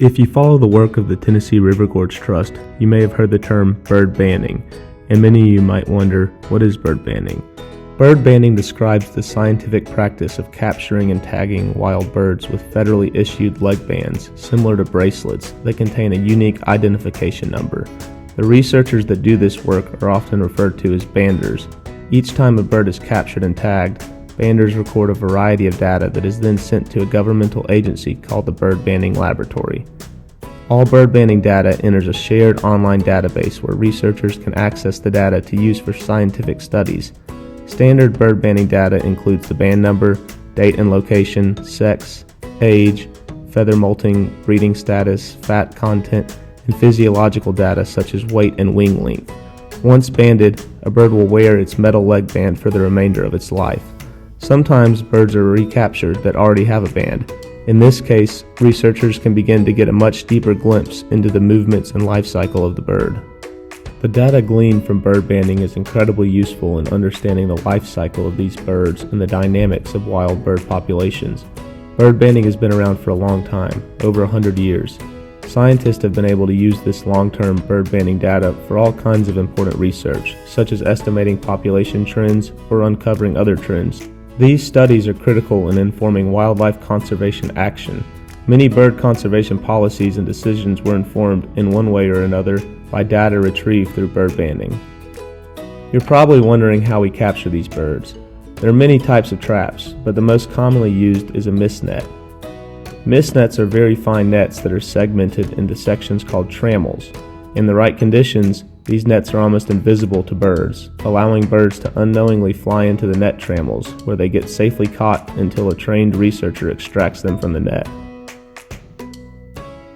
If you follow the work of the Tennessee River Gorge Trust, you may have heard the term bird banding, and many of you might wonder, what is bird banding? Bird banding describes the scientific practice of capturing and tagging wild birds with federally issued leg bands, similar to bracelets, that contain a unique identification number. The researchers that do this work are often referred to as banders. Each time a bird is captured and tagged, banders record a variety of data that is then sent to a governmental agency called the Bird Banding Laboratory. All bird banding data enters a shared online database where researchers can access the data to use for scientific studies. Standard bird banding data includes the band number, date and location, sex, age, feather molting, breeding status, fat content, and physiological data such as weight and wing length. Once banded, a bird will wear its metal leg band for the remainder of its life. Sometimes birds are recaptured that already have a band. In this case, researchers can begin to get a much deeper glimpse into the movements and life cycle of the bird. The data gleaned from bird banding is incredibly useful in understanding the life cycle of these birds and the dynamics of wild bird populations. Bird banding has been around for a long time, over 100 years. Scientists have been able to use this long-term bird banding data for all kinds of important research, such as estimating population trends or uncovering other trends. These studies are critical in informing wildlife conservation action. Many bird conservation policies and decisions were informed in one way or another by data retrieved through bird banding. You're probably wondering how we capture these birds. There are many types of traps, but the most commonly used is a mist net. Mist nets are very fine nets that are segmented into sections called trammels. In the right conditions, these nets are almost invisible to birds, allowing birds to unknowingly fly into the net trammels, where they get safely caught until a trained researcher extracts them from the net.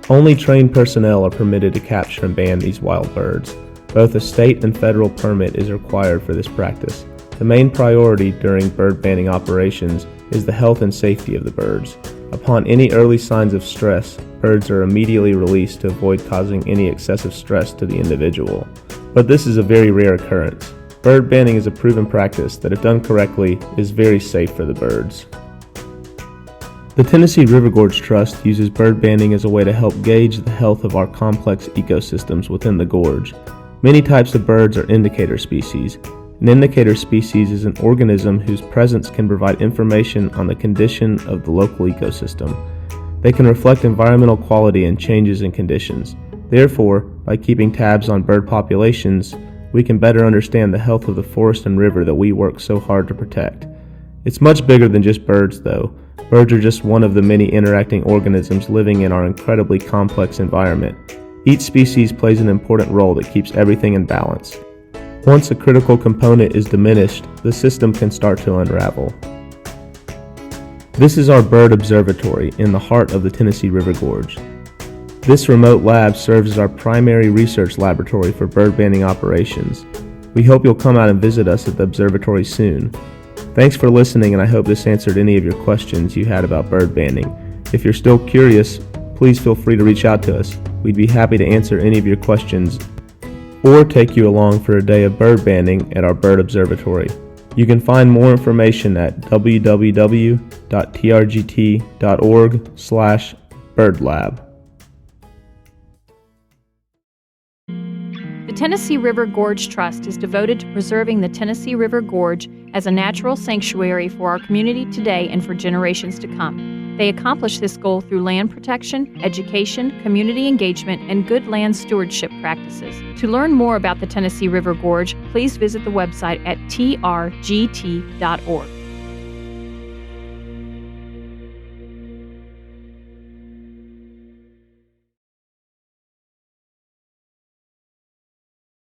Only trained personnel are permitted to capture and band these wild birds. Both a state and federal permit is required for this practice. The main priority during bird banding operations is the health and safety of the birds. Upon any early signs of stress, birds are immediately released to avoid causing any excessive stress to the individual. But this is a very rare occurrence. Bird banding is a proven practice that, if done correctly, is very safe for the birds. The Tennessee River Gorge Trust uses bird banding as a way to help gauge the health of our complex ecosystems within the gorge. Many types of birds are indicator species. An indicator species is an organism whose presence can provide information on the condition of the local ecosystem. They can reflect environmental quality and changes in conditions. Therefore, by keeping tabs on bird populations, we can better understand the health of the forest and river that we work so hard to protect. It's much bigger than just birds, though. Birds are just one of the many interacting organisms living in our incredibly complex environment. Each species plays an important role that keeps everything in balance. Once a critical component is diminished, the system can start to unravel. This is our bird observatory in the heart of the Tennessee River Gorge. This remote lab serves as our primary research laboratory for bird banding operations. We hope you'll come out and visit us at the observatory soon. Thanks for listening, and I hope this answered any of your questions you had about bird banding. If you're still curious, please feel free to reach out to us. We'd be happy to answer any of your questions or take you along for a day of bird banding at our bird observatory. You can find more information at www.trgt.org/birdlab. The Tennessee River Gorge Trust is devoted to preserving the Tennessee River Gorge as a natural sanctuary for our community today and for generations to come. They accomplish this goal through land protection, education, community engagement, and good land stewardship practices. To learn more about the Tennessee River Gorge, please visit the website at trgt.org.